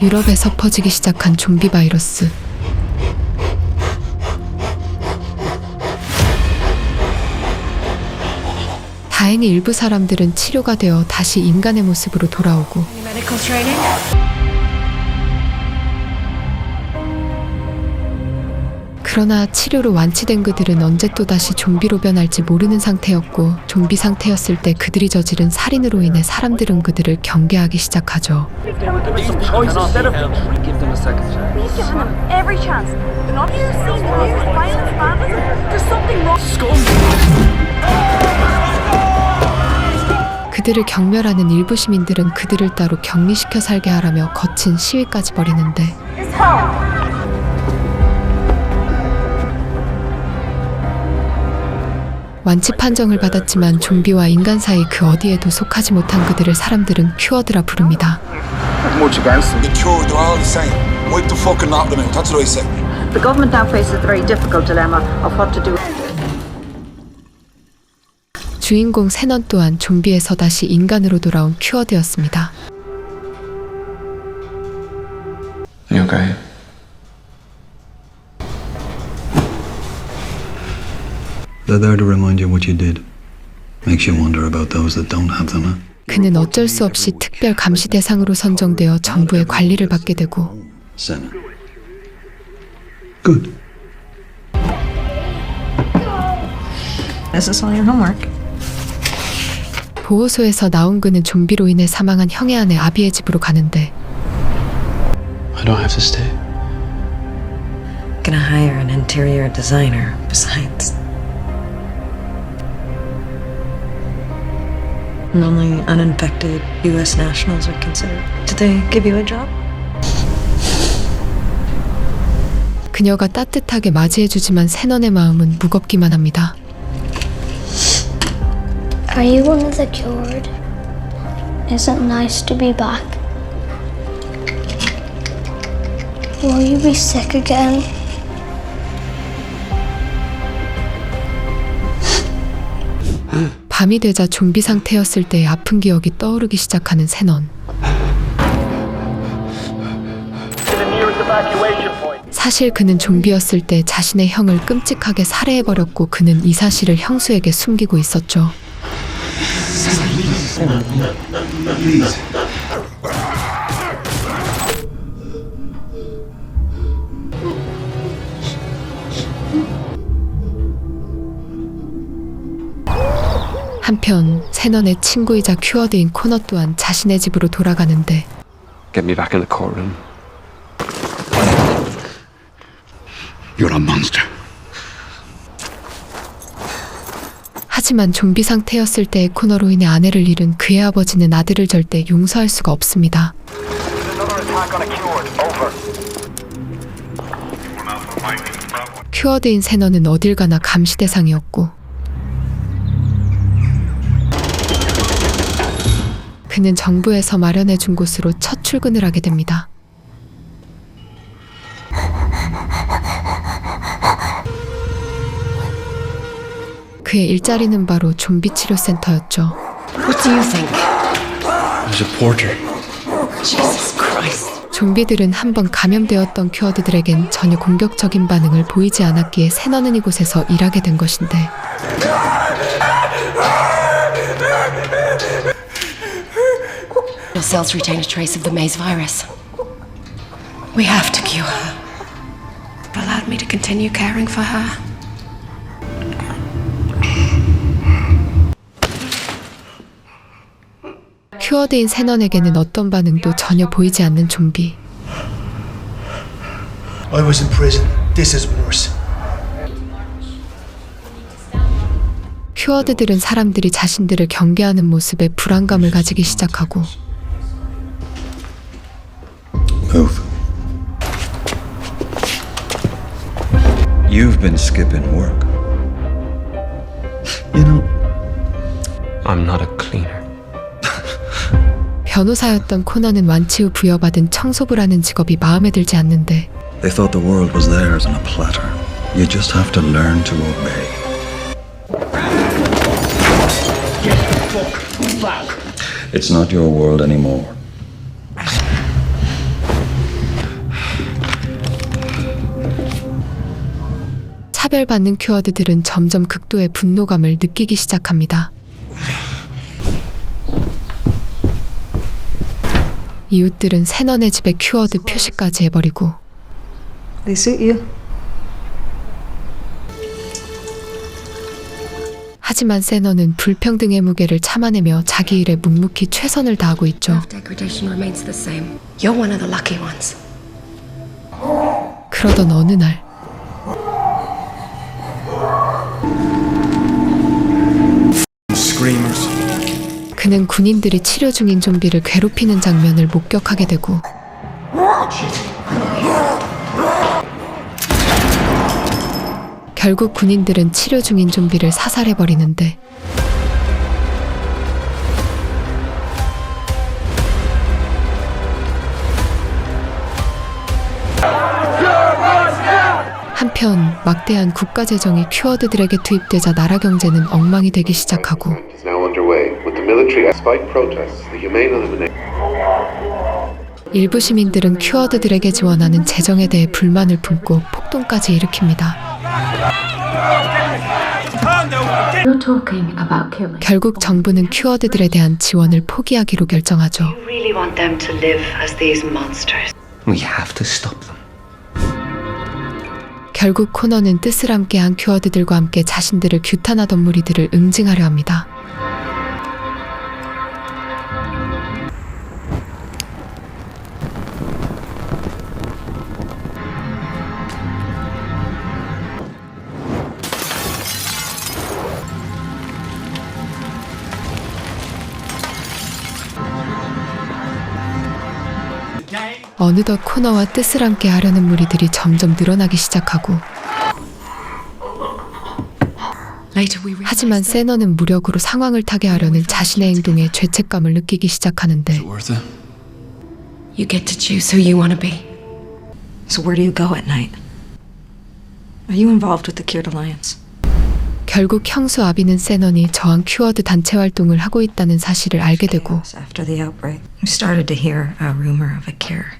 유럽에서 퍼지기 시작한 좀비 바이러스. 다행히 일부 사람들은 치료가 되어 다시 인간의 모습으로 돌아오고, 그러나 치료로 완치된 그들은 언제 또다시 좀비로 변할지 모르는 상태였고, 좀비 상태였을 때 그들이 저지른 살인으로 인해 사람들은 그들을 경계하기 시작하죠. 그들을 경멸하는 일부 시민들은 그들을 따로 격리시켜 살게 하라며 거친 시위까지 벌이는데, 완치 판정을 받았지만 좀비와 인간 사이 그 어디에도 속하지 못한 그들을 사람들은 큐어드라 부릅니다. The cure, they're all the same. Wipe the fucking lot of them out. That's what I say. The government now faces a very difficult dilemma of what to do. 주인공 세넌 또한 좀비에서 다시 인간으로 돌아온 큐어드였습니다. You okay? They're there to remind you what you did. Makes you wonder about those that don't have them, huh? 그는 어쩔 수 없이 특별 감시 대상으로 선정되어 정부의 관리를 받게 되고, Sinner. Good. This is all your homework. 보호소에서 나온 그는 좀비로 인해 사망한 형의 아내 아비의 집으로 가는데, I don't have to stay. Gonna hire an interior designer. Besides, only uninfected U.S. nationals are considered. Did they give you a job? 그녀가 따뜻하게 맞이해주지만 세넌의 마음은 무겁기만 합니다. Are you one of the cured? Isn't it nice to be back? Will you be sick again? 밤이 되자 좀비 상태였을 때의 아픈 기억이 떠오르기 시작하는 세넌. 사실 그는 좀비였을 때 자신의 형을 끔찍하게 살해해버렸고 그는 이 사실을 형수에게 숨기고 있었죠. 한편 세넌의 친구이자 큐어드인 코너 또한 자신의 집으로 돌아가는데, Get me back in the courtroom. You're a monster. 하지만 좀비 상태였을 때의 코너로 인해 아내를 잃은 그의 아버지는 아들을 절대 용서할 수가 없습니다. 큐어드인 세넌은 어딜 가나 감시 대상이었고, 그는 정부에서 마련해준 곳으로 첫 출근을 하게 됩니다. 그의 일자리는 바로 좀비 치료센터였죠. What do you think? There's a porter. Jesus Christ. 좀비들은 한번 감염되었던 큐어드들에겐 전혀 공격적인 반응을 보이지 않았기에 세넌은 이곳에서 일하게 된 것인데, The cells retain a trace of the maze virus. We have to cure her. It allowed me to continue caring for her. 큐어드인 세넌에게는 어떤 반응도 전혀 보이지 않는 좀비. I was in prison. This is worse. 큐어드들은 사람들이 자신들을 경계하는 모습에 불안감을 가지기 시작하고, Move. You've been skipping work. You know, I'm not a cleaner. 변호사였던 코너는 완치 후 부여받은 청소부를 하는 직업이 마음에 들지 않는데, they thought the world was theirs on a platter. You just have to learn to obey. It's not your world anymore. 차별받는 큐어드들은 점점 극도의 분노감을 느끼기 시작합니다. 이웃들은 세넌의 집에 큐어드 표시까지 해버리고 They suit you. 하지만 세넌은 불평등의 무게를 참아내며 자기 일에 묵묵히 최선을 다하고 있죠. Degradation remains the same. You're one of the lucky ones. 그러던 어느 날 Screamers. 그는 군인들이 치료 중인 좀비를 괴롭히는 장면을 목격하게 되고 결국 군인들은 치료 중인 좀비를 사살해버리는데 한편 막대한 국가재정이 큐어드들에게 투입되자 나라 경제는 엉망이 되기 시작하고 is now underway with the military despite protests, the humane elimination. 일부 시민들은 큐어드들에게 지원하는 재정에 대해 불만을 품고 폭동까지 일으킵니다. You're talking about killing. 결국 정부는 큐어드들에 대한 지원을 포기하기로 결정하죠. You really want them to live as these monsters? We have to stop them. 결국 코너는 뜻을 함께한 큐어드들과 함께 자신들을 규탄하던 무리들을 응징하려 합니다. 어느덧 코너와 뜻을 함께 하려는 무리들이 점점 늘어나기 시작하고 Later we 하지만 세너는 무력으로 상황을 타게 하려는 자신의 행동에 죄책감을 느끼기 시작하는데 Worth it? You get to choose who you want to be. So where do you go at night? Are you involved with the Cured Alliance? 결국 형수 아비는 세넌이 저항 큐어드 단체 활동을 하고 있다는 사실을 알게 되고 After the outbreak, we started to hear a rumor of a cure.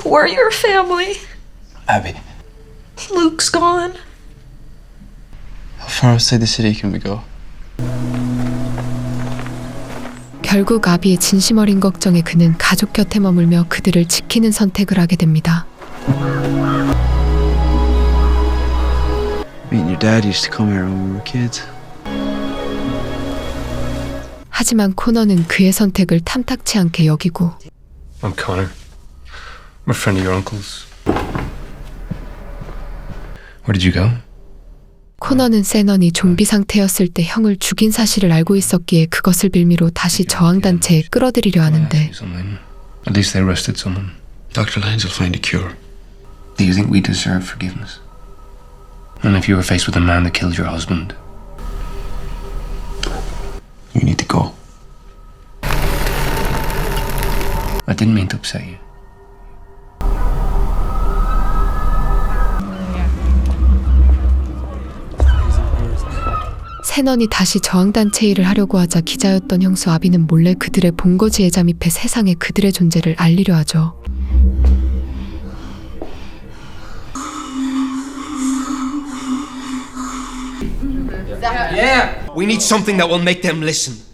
We're your family. Abby, Luke's gone. how far outside the city can we go? 결국 아비의 진심 어린 걱정에 그는 가족 곁에 머물며 그들을 지키는 선택을 하게 됩니다. Me and your dad used to come here when we were kids. 하지만 코너는 그의 선택을 탐탁치 않게 여기고 I'm Connor. I'm a friend of your uncle's. Where did you go? 코너는 세넌이 좀비 상태였을 때 형을 죽인 사실을 알고 있었기에 그것을 빌미로 다시 저항단체에 끌어들이려 하는데 Something. At least they arrested someone. Dr. Lyons will find a cure. Do you think we deserve forgiveness? And if you were faced with a man that killed your husband? You need to go. I didn't mean to upset you. 세넌이 다시 저항단체 일을 하려고 하자 기자였던 형수 아비는 몰래 그들의 본거지에 잠입해 세상에 그들의 존재를 알리려 하죠. Yeah! We need something that will make them listen.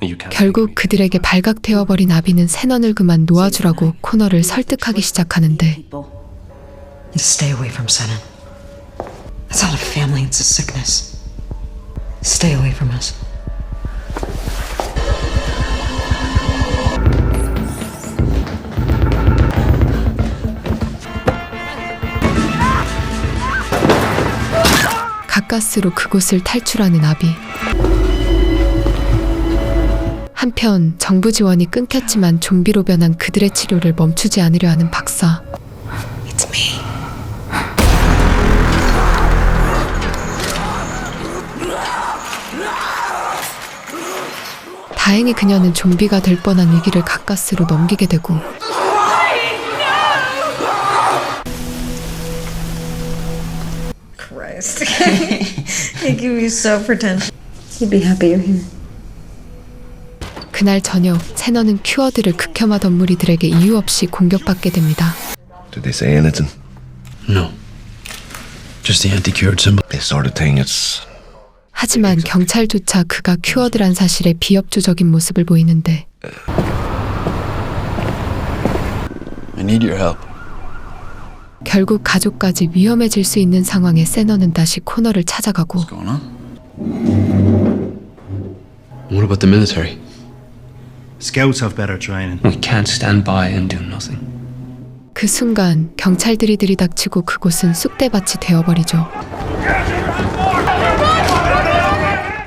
You can't. 결국 그들에게 발각되어버린 아비는 세넌을 그만 놓아주라고 코너를 설득하기 시작하는데 Stay away from Senna. It's not a family, it's a sickness. Stay away from us. 가까스로 그곳을 탈출하는 아비. 한편 정부 지원이 끊겼지만 좀비로 변한 그들의 치료를 멈추지 않으려 하는 박사. It's me. 다행히 그녀는 좀비가 될 뻔한 위기를 가까스로 넘기게 되고 Christ. They give you so pretentious. You'd be happy you're here. 그날 저녁 세너는 큐어드를 극혐하던 무리들에게 이유 없이 공격받게 됩니다. Did they say anything? No. Just the anti-cured symbol. This sort of thing, it's... 하지만 경찰조차 그가 큐어드란 사실에 비협조적인 모습을 보이는데 I need your help. 결국 가족까지 위험해질 수 있는 상황에 세너는 다시 코너를 찾아가고 What's going on? What about the military? Scouts have better training. We can't stand by and do nothing. 그 순간 경찰들이 들이닥치고 그곳은 쑥대밭이 되어버리죠.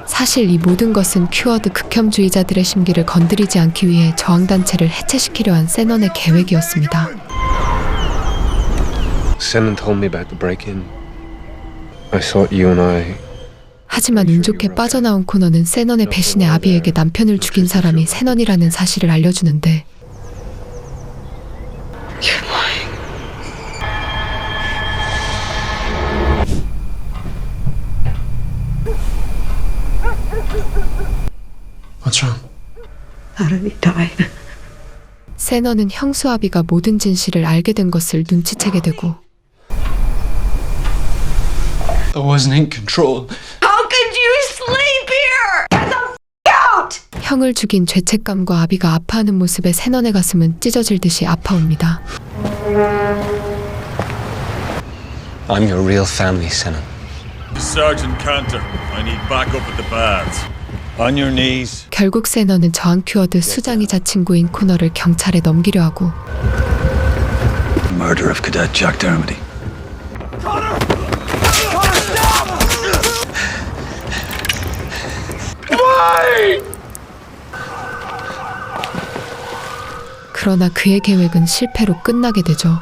사실 이 모든 것은 큐어드 극혐주의자들의 심기를 건드리지 않기 위해 저항단체를 해체시키려 한 세넌의 계획이었습니다. Senan told me about the break-in. I thought you and I... 하지만 운 좋게 빠져나온 코너는 세넌의 배신에 아비에게 남편을 죽인 사람이 세넌이라는 사실을 알려주는데 What's wrong? How did he die? 세넌은 형수 아비가 모든 진실을 알게 된 것을 눈치채게 되고 I wasn't in control. How could you sleep here? Get the f out! 형을 죽인 죄책감과 아비가 아파하는 모습에 세넌의 가슴은 찢어질 듯이 아파옵니다. I'm your real family, Senan. Sergeant Cantor, I need backup at the baths. On your knees. 결국 세넌은 저항 큐어드 수장이자 친구인 코너를 경찰에 넘기려 하고 Murder of Cadet Jack Dermody. 그러나 그의 계획은 실패로 끝나게 되죠.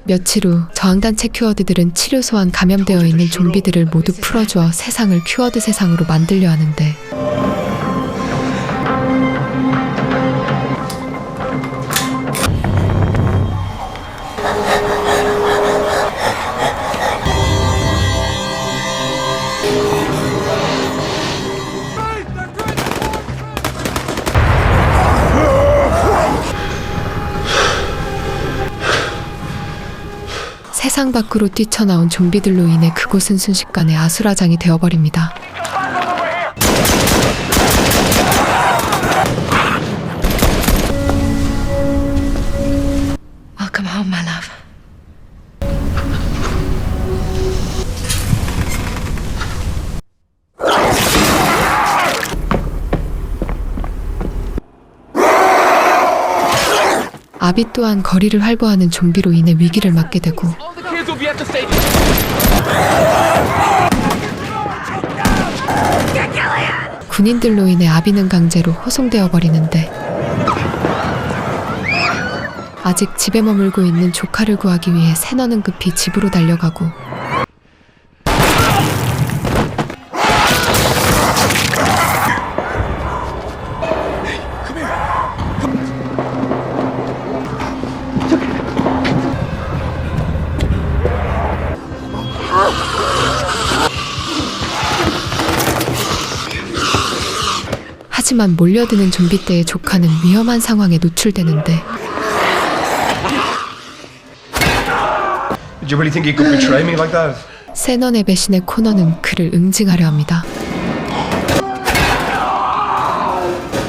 며칠 후 저항단체 큐어드들은 치료 소환 감염되어 있는 좀비들을 모두 풀어주어 세상을 큐어드 세상으로 만들려 하는데 세상 밖으로 뛰쳐나온 좀비들로 인해 그곳은 순식간에 아수라장이 되어버립니다. Welcome home, my love. 아비 또한 거리를 활보하는 좀비로 인해 위기를 맞게 되고 군인들로 인해 아비는 강제로 호송되어 버리는데 아직 집에 머물고 있는 조카를 구하기 위해 세넌은 급히 집으로 달려가고 하지만 몰려드는 좀비 떼의 조카는 위험한 상황에 노출되는데 Did you really think you could betray me like that? 세넌의 배신에 코너는 그를 응징하려 합니다.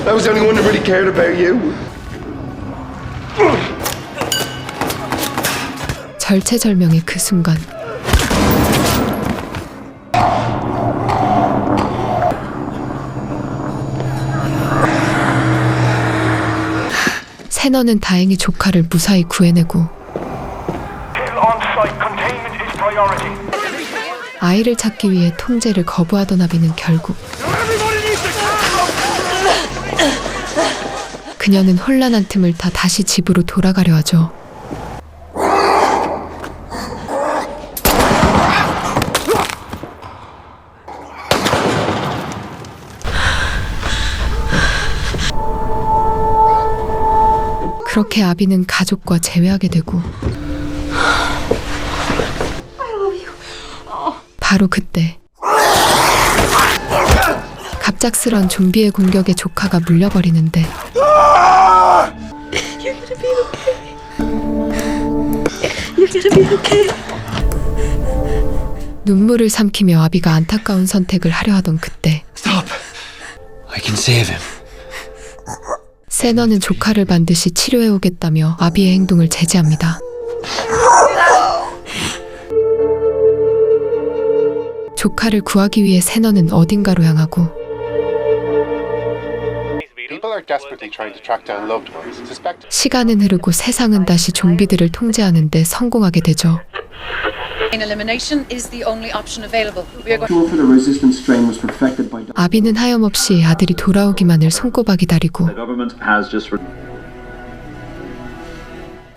I was the only one who really cared about you. 절체절명의 그 순간 세넌은 다행히 조카를 무사히 구해내고 아이를 찾기 위해 통제를 거부하던 아비는 결국 그녀는 혼란한 틈을 타 다시 집으로 돌아가려 하죠. 그렇게 아비는 가족과 재회하게 되고 바로 그때 갑작스런 좀비의 공격에 조카가 물려버리는데 눈물을 삼키며 아비가 안타까운 선택을 하려 하던 그때 Stop. I can save him. 세넌은 조카를 반드시 치료해오겠다며 아비의 행동을 제지합니다. 조카를 구하기 위해 세넌은 어딘가로 향하고 People are desperately trying to track down loved ones. Suspect 시간은 흐르고 세상은 다시 좀비들을 통제하는 데 성공하게 되죠. Elimination is the only option available. We are going Cure for the resistant strain was perfected by 아비는 하염없이 아들이 돌아오기만을 손꼽아 기다리고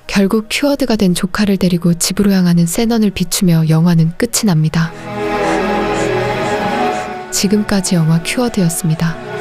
결국 큐어드가 된 조카를 데리고 집으로 향하는 세넌을 비추며 영화는 끝이 납니다. 지금까지 영화 큐어드였습니다.